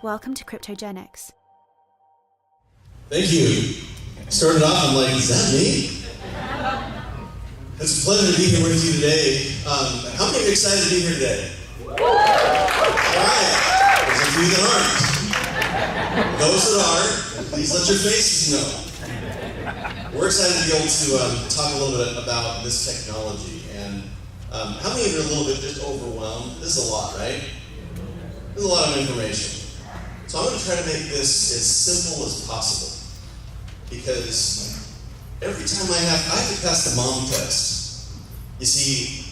Welcome to CryptoGenX. Thank you. Started off, I'm like, is that me? It's a pleasure to be here with you today. How many are excited to be here today? All right. There's a few that aren't. Those that are, please let your faces know. We're excited to be able to talk a little bit about this technology. And how many of you are a little bit just overwhelmed? This is a lot, right? There's a lot of information. So I'm going to try to make this as simple as possible. Because every time I have to pass the mom test. You see,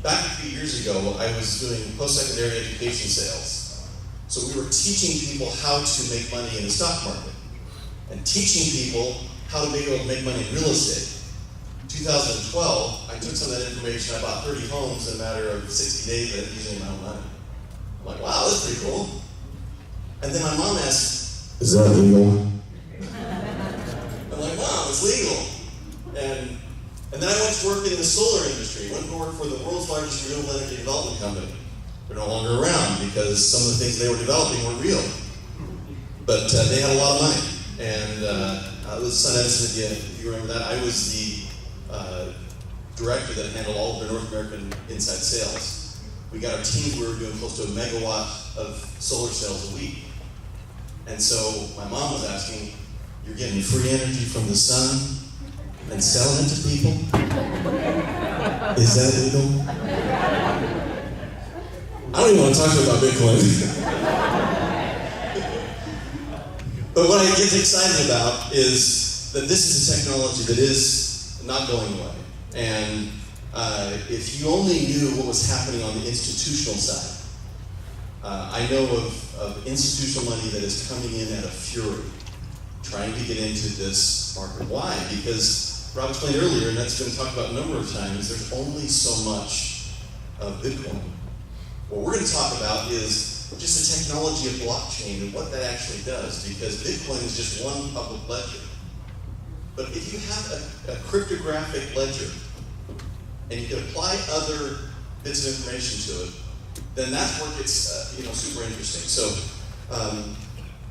back a few years ago, I was doing post-secondary education sales. So we were teaching people how to make money in the stock market and teaching people how to be able to make money in real estate. In 2012, I took some of that information. I bought 30 homes in a matter of 60 days using my own money. I'm like, wow, that's pretty cool. And then my mom asked, is that legal? I'm like, Mom, it's legal. And then I went to work in the solar industry. I went to work for the world's largest renewable energy development company. They're no longer around because some of the things they were developing weren't real. But they had a lot of money. And it was Sun Edison, if you remember that. I was the director that handled all of their North American inside sales. We got our teams, we were doing close to a megawatt of solar cells a week. And so my mom was asking, you're getting free energy from the sun and selling it to people? Is that legal? I don't even want to talk to you about Bitcoin. But what I get excited about is that this is a technology that is not going away. And if you only knew what was happening on the institutional side, I know of institutional money that is coming in at a fury, trying to get into this market. Why? Because Rob explained earlier, and that's been talked about a number of times, there's only so much of Bitcoin. What we're going to talk about is just the technology of blockchain and what that actually does, because Bitcoin is just one public ledger. But if you have a cryptographic ledger, and you can apply other bits of information to it, then that's where it gets super interesting. So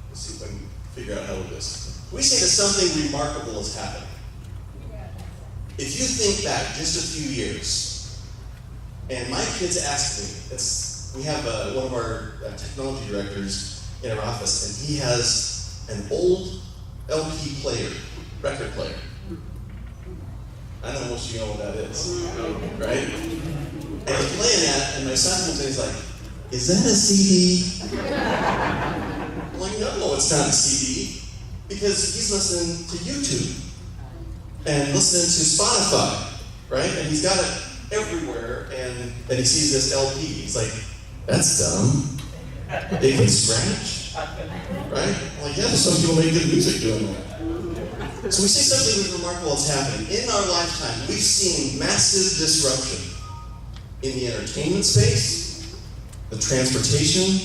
let's see if I can figure out how to do this. We say that something remarkable is happening. If you think back just a few years, and my kids ask me, we have one of our technology directors in our office, and he has an old LP player, record player. I don't know most of you know what that is, right? And he's playing that, and my son comes in, he's like, is that a CD? I'm like, no, it's not a CD. Because he's listening to YouTube and listening to Spotify, right? And he's got it everywhere, and then he sees this LP. He's like, that's dumb. It can scratch, right? I'm like, yeah, some people make good music doing that. So we see something remarkable is happening. In our lifetime, we've seen massive disruption in the entertainment space, the transportation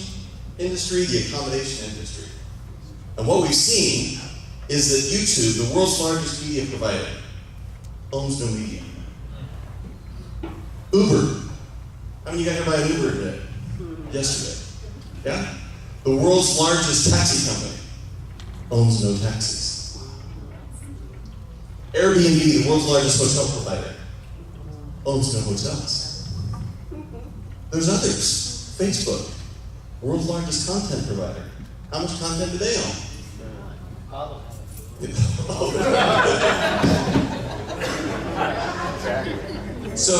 industry, the accommodation industry. And what we've seen is that YouTube, the world's largest media provider, owns no media. Uber. How many of you got here by an Uber today? Yesterday. Yeah? The world's largest taxi company owns no taxis. Airbnb, the world's largest hotel provider, owns no hotels. There's others. Facebook, world's largest content provider. How much content do they own? All of it. So,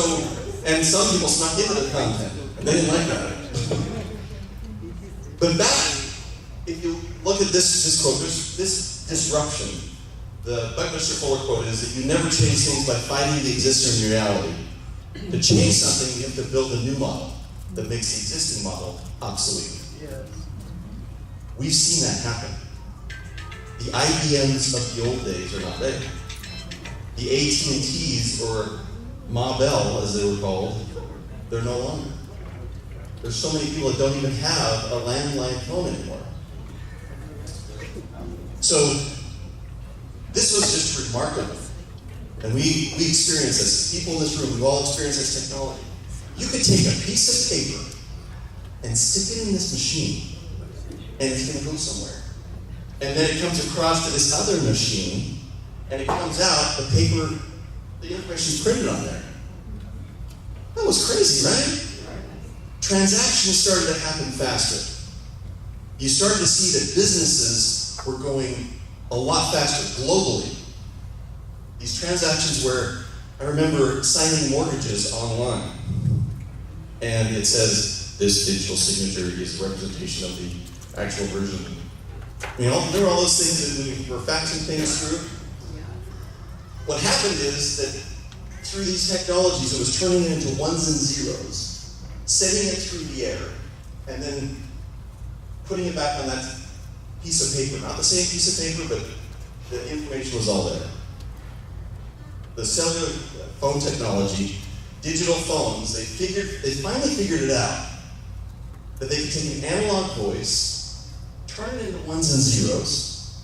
and some people snuck into the content. They didn't like that. But if you look at this quote, this disruption. The Buckminster Fuller quote is that you never change things by fighting the existing reality. To change something, you have to build a new model that makes the existing model obsolete. Yes. We've seen that happen. The IBMs of the old days are not there. The AT&Ts, or Ma Bell as they were called, they're no longer. There's so many people that don't even have a landline phone anymore. So, this was just remarkable. And we experienced this. People in this room, we've all experienced this technology. You could take a piece of paper and stick it in this machine, and it's going to go somewhere. And then it comes across to this other machine, and it comes out, the paper, the information is printed on there. That was crazy, right? Transactions started to happen faster. You started to see that businesses were going a lot faster globally. These transactions where I remember signing mortgages online, and it says this digital signature is a representation of the actual version. You know, there were all those things that we were faxing things through. What happened is that through these technologies, it was turning it into ones and zeros, sending it through the air, and then putting it back on that piece of paper. Not the same piece of paper, but the information was all there. The cellular phone technology, digital phones, they finally figured it out that they could take an analog voice, turn it into ones and zeros,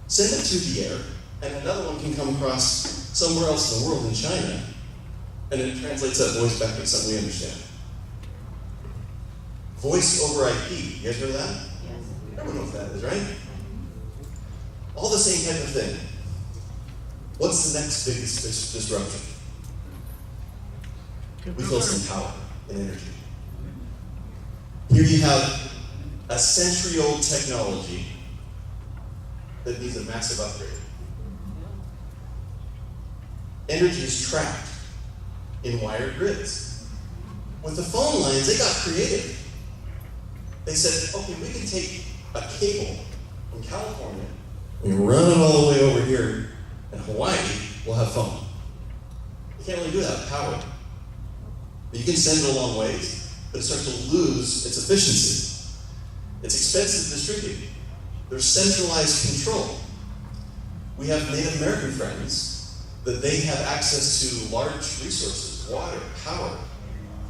send it through the air, and another one can come across somewhere else in the world, in China, and it translates that voice back into something we understand. Voice over IP. You guys heard of that? Yes. Everyone knows what that is, right? All the same type of thing. What's the next biggest disruption? We feel some power and energy. Here you have a century-old technology that needs a massive upgrade. Energy is trapped in wired grids. With the phone lines, they got creative. They said, okay, we can take a cable from California, we run it all the way over here in Hawaii, we'll have phone. You can't really do that with power. You can send it a long ways, but it starts to lose its efficiency. It's expensive to distribute. There's centralized control. We have Native American friends that they have access to large resources, water, power.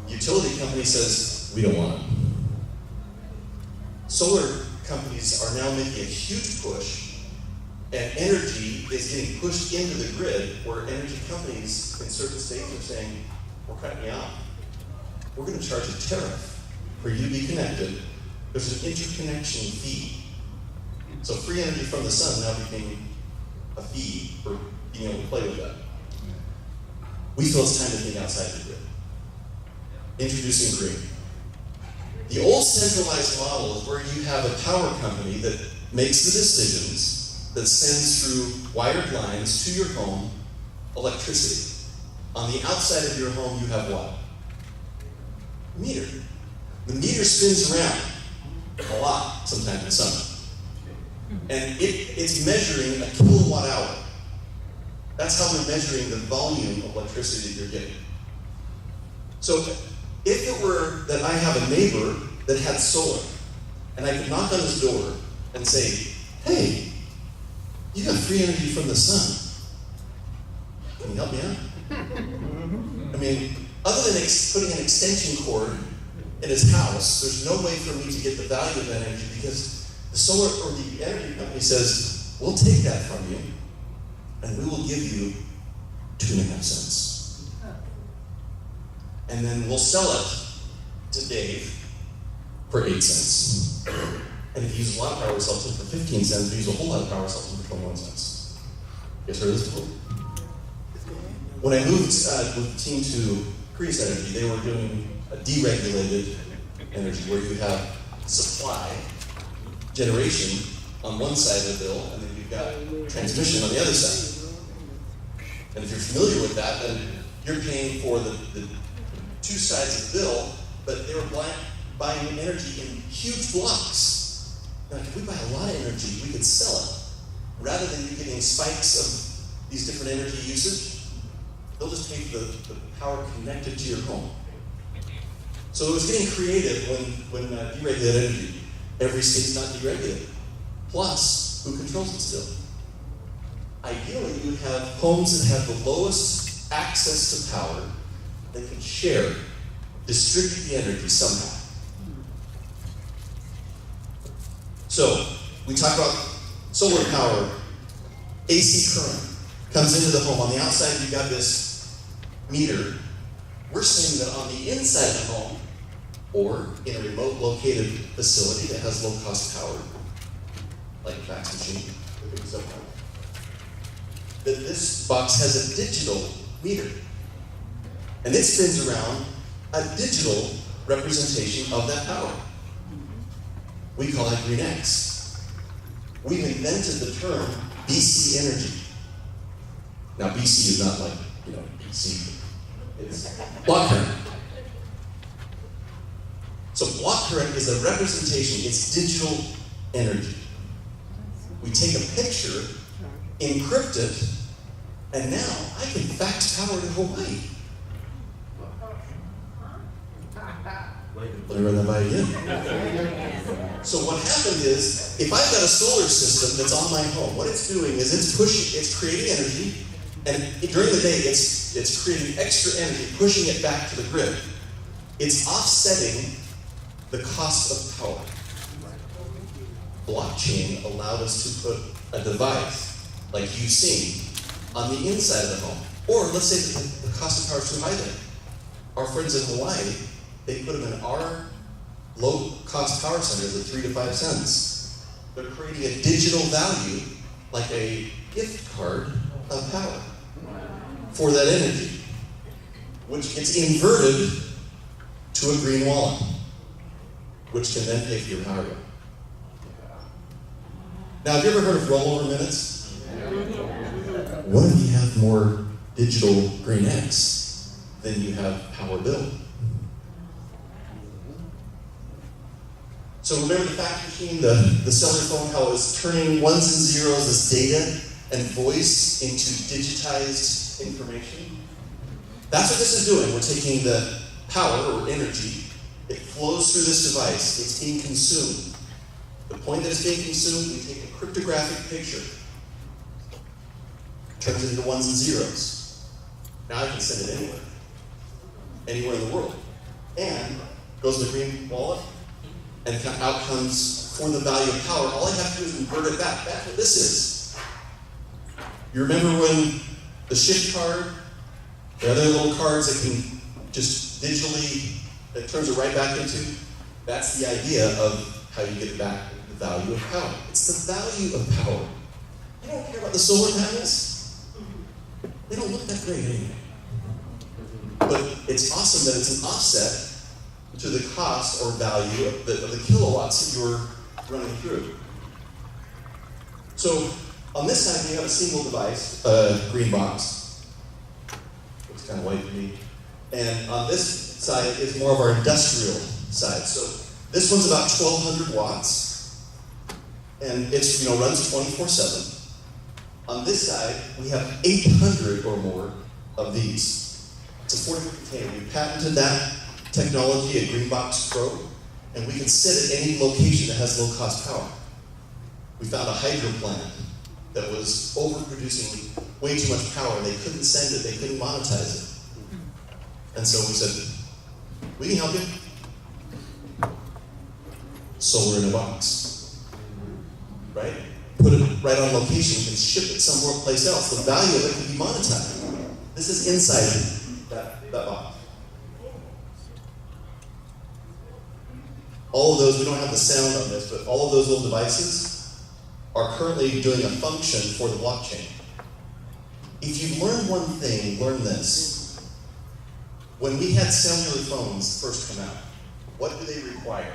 Utility company says, we don't want it. Solar companies are now making a huge push, and energy is getting pushed into the grid where energy companies in certain states are saying, we're cutting you out. We're going to charge a tariff for you to be connected. There's an interconnection fee. So free energy from the sun now became a fee for being able to play with that. We feel it's time to think outside the grid. Introducing green. The old centralized model is where you have a power company that makes the decisions, that sends through wired lines to your home electricity. On the outside of your home, you have what? Meter. The meter spins around a lot, sometimes in summer. And it's measuring a kilowatt hour. That's how they're measuring the volume of electricity that you're getting. So if it were that I have a neighbor that had solar, and I could knock on his door and say, hey, you got free energy from the sun. Can you help me out? I mean, other than putting an extension cord in his house, there's no way for me to get the value of that energy because the solar or the energy company says, we'll take that from you and we will give you 2.5 cents. And then we'll sell it to Dave for 8 cents. And if you use a lot of power, we'll sell it for 15 cents. If you use a whole lot of power, we'll sell it for 21 cents. You guys heard of this before? When I moved with the team to GreenX Energy, they were doing a deregulated energy where you have supply, generation on one side of the bill, and then you've got transmission on the other side. And if you're familiar with that, then you're paying for the two sides of the bill, but they were buying energy in huge blocks. Now, if we buy a lot of energy, we could sell it. Rather than you getting spikes of these different energy usage, they'll just take the power connected to your home. So it was getting creative when deregulated energy. Every state's not deregulated. Plus, who controls it still? Ideally, you would have homes that have the lowest access to power that can share, distribute the energy somehow. So, we talk about solar power, AC current comes into the home. On the outside, you've got this meter. We're saying that on the inside of the home, or in a remote located facility that has low cost power, like a fax machine, that this box has a digital meter. And it spins around a digital representation of that power. We call that GreenX. We've invented the term BC energy. Now BC is not like, BC. It's block current. So block current is a representation, it's digital energy. We take a picture, encrypt it, and now I can fax power to Hawaii. Let me run that by again. So what happened is, if I've got a solar system that's on my home, what it's doing is it's creating energy, and during the day it's creating extra energy, pushing it back to the grid. It's offsetting the cost of power. Blockchain allowed us to put a device, like you've seen, on the inside of the home. Or let's say that the cost of power is too high there. Our friends in Hawaii, they put them in our low-cost power centers at 3 to 5 cents. They're creating a digital value, like a gift card of power for that energy, which gets inverted to a green wallet, which can then pay for your power bill. Now, have you ever heard of rollover minutes? What if you have more digital GreenX than you have power bill? So remember the fax machine, the cellular phone, how it was turning ones and zeros as data and voice into digitized information? That's what this is doing. We're taking the power or energy, it flows through this device, it's being consumed. The point that it's being consumed, we take a cryptographic picture, turns it into ones and zeros. Now I can send it anywhere in the world. And goes to the green wallet, and out comes, for the value of power, all I have to do is invert it back. That's what this is. You remember when the shift card, the other little cards that can just digitally, that turns it right back into? That's the idea of how you get back the value of power. It's the value of power. You don't care about the solar panels. They don't look that great anyway. But it's awesome that it's an offset to the cost or value of the kilowatts that you're running through. So on this side, we have a single device, a green box. Looks kind of white to me. And on this side is more of our industrial side. So this one's about 1,200 watts, and it's runs 24/7. On this side, we have 800 or more of these. It's a 40-foot container. We patented that technology at GreenBox Pro, and we can sit at any location that has low-cost power. We found a hydro plant that was overproducing way too much power, and they couldn't send it, they couldn't monetize it. And so we said, we can help you. Solar in a box, right? Put it right on location, you can ship it somewhere place else. The value of it can be monetized. This is inside that box. All of those, we don't have the sound on this, but all of those little devices are currently doing a function for the blockchain. If you learn one thing, learn this. When we had cellular phones first come out, what do they require?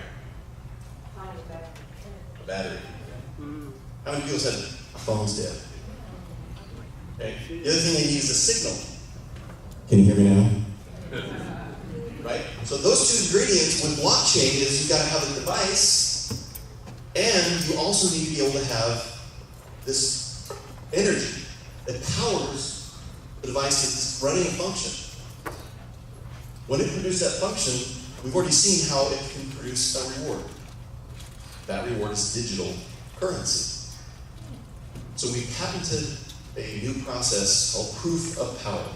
A battery. How many people said a phone's dead? Okay. The other thing they need is a signal. Can you hear me now? Right? So those two ingredients with blockchain is you've got to have a device, and you also need to be able to have this energy that powers the device that's running a function. When it produces that function, we've already seen how it can produce a reward. That reward is digital currency. So we patented a new process called proof of power.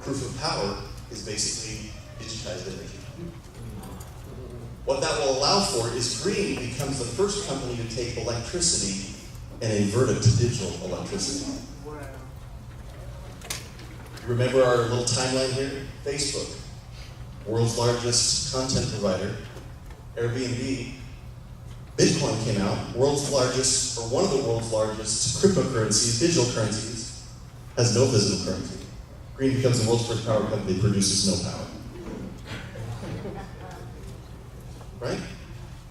Proof of power is basically digitized energy. What that will allow for is Green becomes the first company to take electricity and invert it to digital electricity. Remember our little timeline here? Facebook. world's largest content provider, Airbnb. Bitcoin came out, world's largest, or one of the world's largest cryptocurrencies, digital currencies, has no physical currency. Green becomes the world's first power company that produces no power. Right?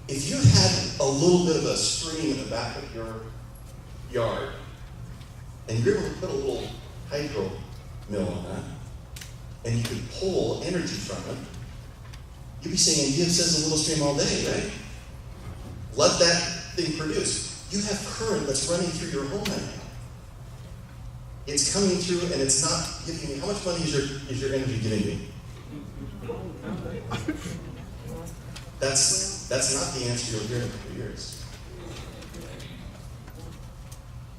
If you had a little bit of a stream in the back of your yard, and you're able to put a little hydro mill on that, and you could pull energy from it, you'd be saying, give says a little stream all day, right? Let that thing produce. You have current that's running through your home right now. It's coming through and it's not giving you, how much money is your energy giving you? That's not the answer you'll hear in a couple years.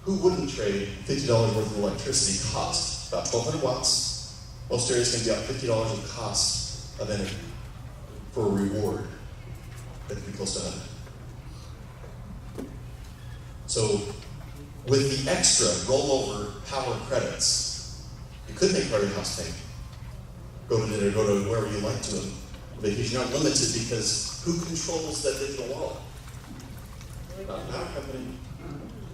Who wouldn't trade $50 worth of electricity cost? About 1,200 watts. Most areas can be about $50 of cost of energy for a reward that could be close to 100. So with the extra rollover power credits, you could make part of your house payment. Go to dinner, go to wherever you like to, vacation. You're not limited because who controls that digital wallet? Not a power company.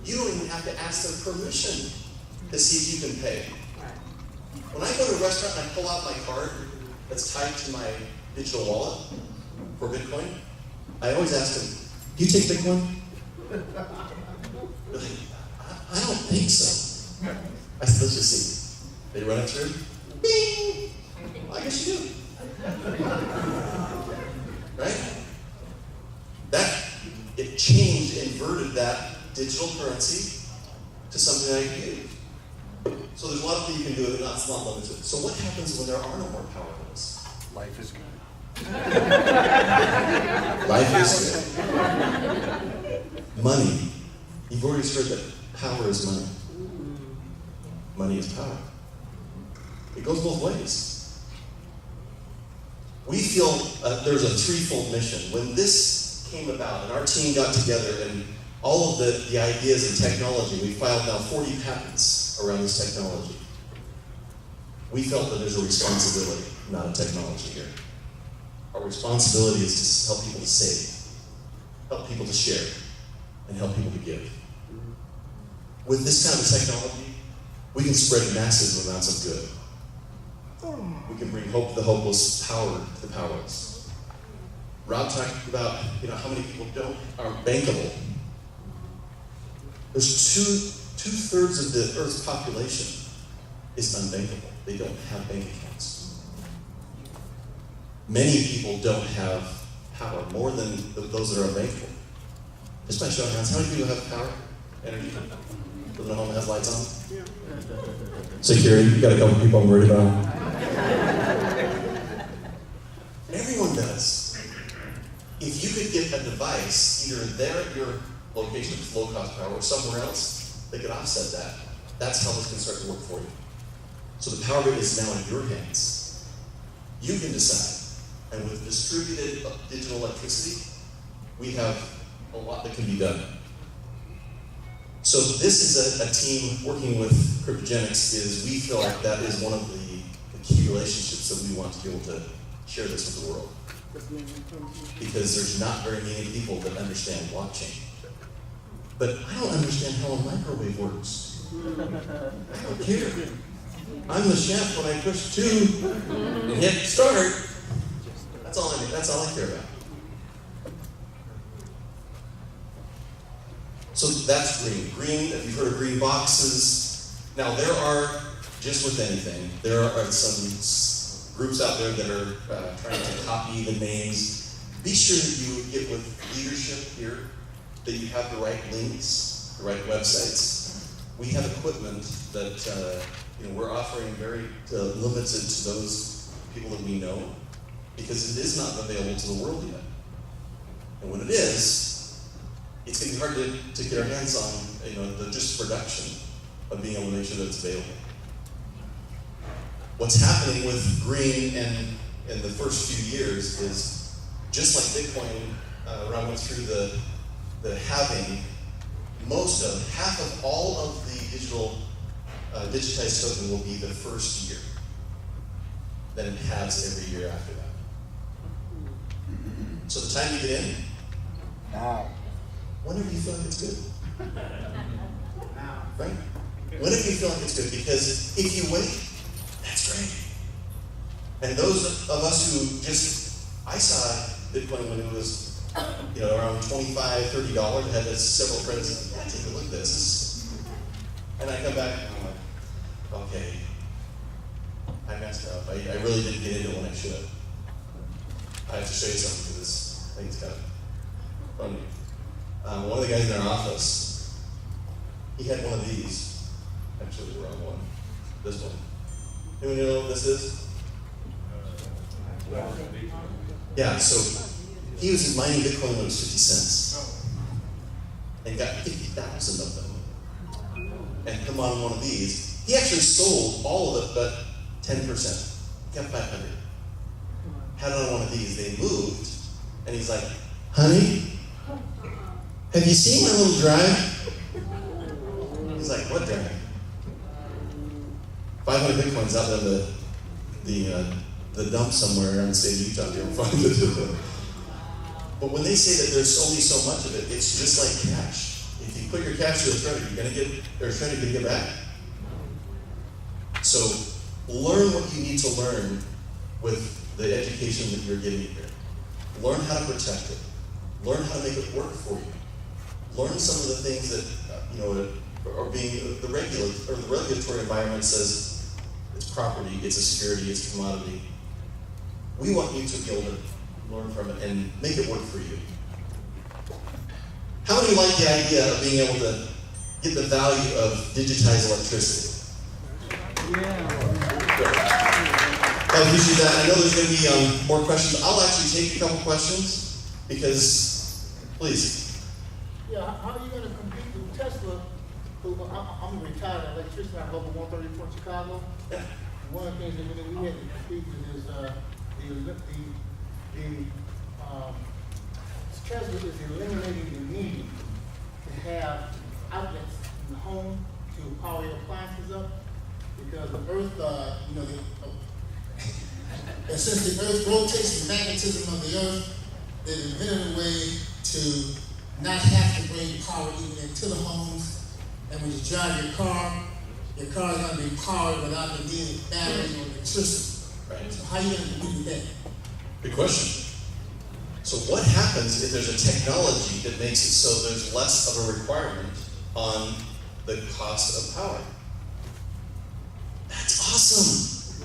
You don't even have to ask them permission to see if you can pay. When I go to a restaurant and I pull out my card that's tied to my digital wallet for Bitcoin, I always ask them, do you take Bitcoin? They're like, I don't think so. I said, let's just see. They run it through. Bing! Well, I guess you do. Right? It changed, inverted that digital currency to something that I can use. So there's a lot of things you can do, but it's not limited. So what happens when there are no more power bills? Life is good. Life is good. Money. You've already heard that power is money. Money is power. It goes both ways. We feel there's a threefold mission. When this came about and our team got together and all of the ideas and technology, we filed now 40 patents around this technology. We felt that there's a responsibility, not a technology here. Our responsibility is to help people to save, help people to share, and help people to give. With this kind of technology, we can spread massive amounts of good. We can bring hope to the hopeless, power to the powerless. Rob talked about how many people aren't bankable. There's two-thirds of the Earth's population is unbankable. They don't have bank accounts. Many people don't have power, more than those that are unbankable. Just by show of hands, how many people have power, energy? Living at home that has lights on? Security, you got a couple people I'm worried about. Everyone does. If you could get a device, either there at your location of low-cost power or somewhere else, that could offset that, that's how this can start to work for you. So the power grid is now in your hands. You can decide. And with distributed digital electricity, we have a lot that can be done. So this is a team working with Cryptogenics. We feel like that is one of the key relationships that we want to be able to share this with the world. Because there's not very many people that understand blockchain. But I don't understand how a microwave works. I don't care. I'm the chef when I push 2 and hit start. That's all I care about. So that's green. Green, if you've heard of green boxes, now there are, just with anything, there are some groups out there that are trying to copy the names. Be sure that you get with leadership here, that you have the right links, the right websites. We have equipment that we're offering very limited to those people that we know, because it is not available to the world yet. And when it is, it's going to be hard to get our hands on the just production of being able to make sure that it's available. What's happening with green in the first few years is, just like Bitcoin, Ron went through the halving, half of all of the digital digitized token will be the first year. Then it halves every year after that. So the time you get in, Now. whenever you feel like it's good. Right? Whenever you feel like it's good, because if you wait, that's great. And those of us who I saw Bitcoin when it was, around $25, $30. I had several friends, yeah, take a look at this. And I come back and I'm like, okay, I messed up. I really didn't get into it when I should. I have to show you something because this thing's kind of funny. One of the guys in our office, he had one of these. Actually, the wrong one. This one. Anyone know what this is? Yeah, so he was mining Bitcoin when it was 50 cents. And got 50,000 of them. And come on one of these. He actually sold all of it but 10%. He got 500. Had it on one of these. They moved. And he's like, honey, have you seen my little drive? He's like, what drive? 500 Bitcoins out in the dump somewhere around the state of Utah. You'll find it. But when they say that there's only so much of it, it's just like cash. If you put your cash to a shredder, you're going to get, or shredder, you're going to get back. So learn what you need to learn with the education that you're getting here. Learn how to protect it. Learn how to make it work for you. Learn some of the things that are being the regulatory environment says it's property, it's a security, it's a commodity. We want you to be able to learn from it and make it work for you. How many like the idea of being able to get the value of digitized electricity? Yeah. I appreciate that. I know there's going to be more questions. I'll actually take a couple questions because, please. Yeah, how are you going to compete with Tesla? I'm a retired electrician. I live in 134 Chicago. Yeah. One of the things that we had to compete with is Tesla is eliminating the need to have outlets in the home to power your appliances up because the Earth, and since the Earth rotates the magnetism of the Earth, they've invented a way to not have to bring power even into the homes. And when you drive your car is going to be powered without the need of batteries or electricity. Right. So how are you going to do that? Good question. So what happens if there's a technology that makes it so there's less of a requirement on the cost of power? That's awesome.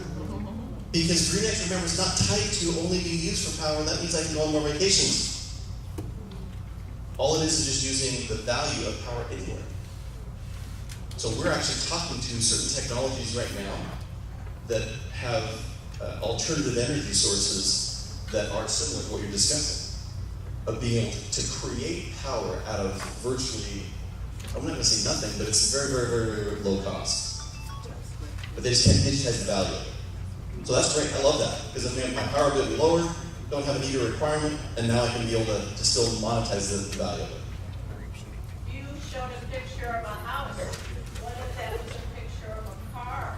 Because GreenX, remember, is not tied to only being used for power. That means I can go on more vacations. All it is just using the value of power anywhere. So we're actually talking to certain technologies right now that have alternative energy sources that are similar to what you're discussing, of being able to create power out of virtually, I'm not going to say nothing, but it's very, very, very, very low cost. But they just can't digitize the value of it. So that's great. I love that, because then my power bill will be lower, don't have a meter requirement, and now I can be able to still monetize the value of it. You showed a picture of a house. What if that was a picture of a car?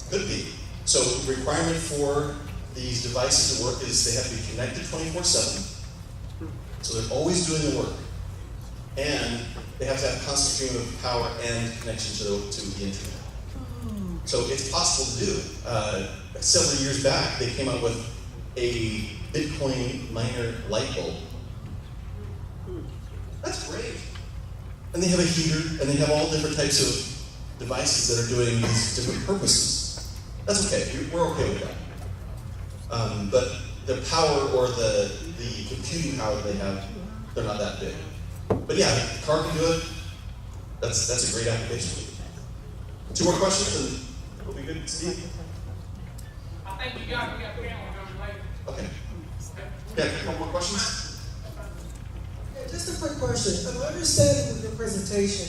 Could be. So the requirement for these devices to work is they have to be connected 24/7. So they're always doing the work. And they have to have a constant stream of power and connection to the internet. So it's possible to do. Several years back, they came up with a Bitcoin miner light bulb. That's great. And they have a heater, and they have all different types of devices that are doing these different purposes. That's okay. We're okay with that. But the power or the computing power that they have, they're not that big. But yeah, the car can do it. That's a great application. 2 more questions, and we'll be good. Steve? I think we got panel going later. Okay. Yeah, a couple more questions? Yeah, just a quick question. I'm understanding with your presentation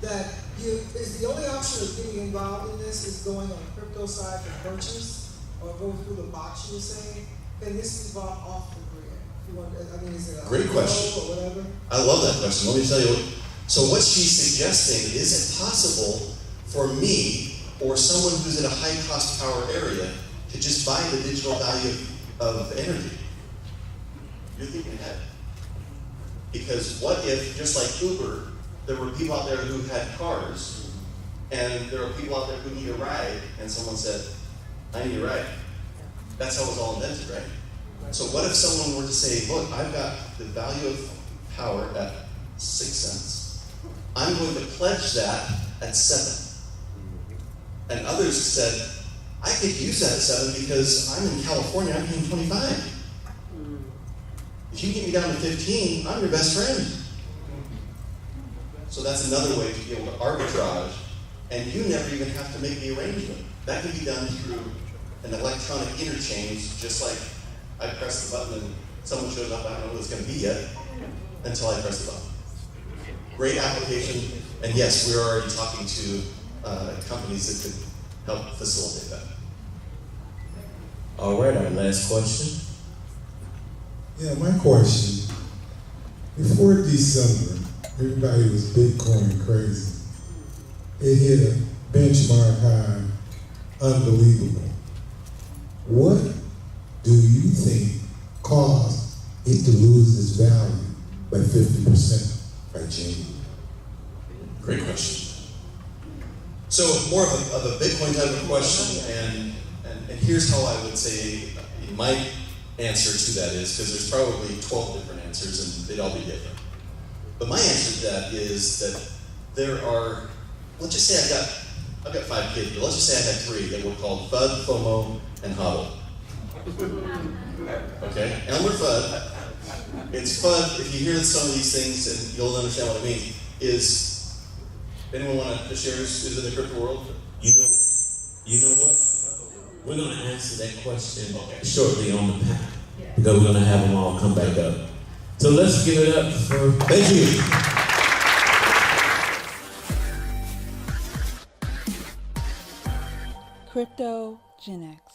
that is the only option of getting involved in this is going on the crypto side to purchase or go through the box you were saying. Can this be bought off the grid? If you want, is it a Great question. or whatever? I love that question. Let me tell you. So what she's suggesting, is it possible for me or someone who's in a high cost power area to just buy the digital value of energy? You're thinking ahead. Because what if, just like Uber, there were people out there who had cars, and there are people out there who need a ride, and someone said, I need a ride. That's how it was all invented, right? So what if someone were to say, look, I've got the value of power at 6 cents. I'm going to pledge that at 7. And others said, I could use that at 7 because I'm in California, I'm paying 25. If you get me down to 15, I'm your best friend. So that's another way to be able to arbitrage, and you never even have to make the arrangement. That can be done through an electronic interchange, just like I press the button and someone shows up, I don't know what it's going to be yet, until I press the button. Great application, and yes, we're already talking to companies that could help facilitate that. All right, our last question. Yeah, my question. Before December, everybody was Bitcoin crazy. It hit a benchmark high, unbelievable. What do you think caused it to lose its value by 50% by January? Great question. So more of a Bitcoin type of question, and here's how I would say my answer to that is, because there's probably 12 different answers and they'd all be different. But my answer to that is that there are, let's just say I've got 5 kids, but let's just say I had 3 that were called FUD, FOMO, and HODL. Okay? Elmer Fudd, it's FUD, if you hear some of these things and you'll understand what it means, is, anyone want to share is in the crypto world? You know what? We're going to answer that question shortly on the panel, because we're going to have them all come back up. So let's give it up for, thank you. Crypto GreenX.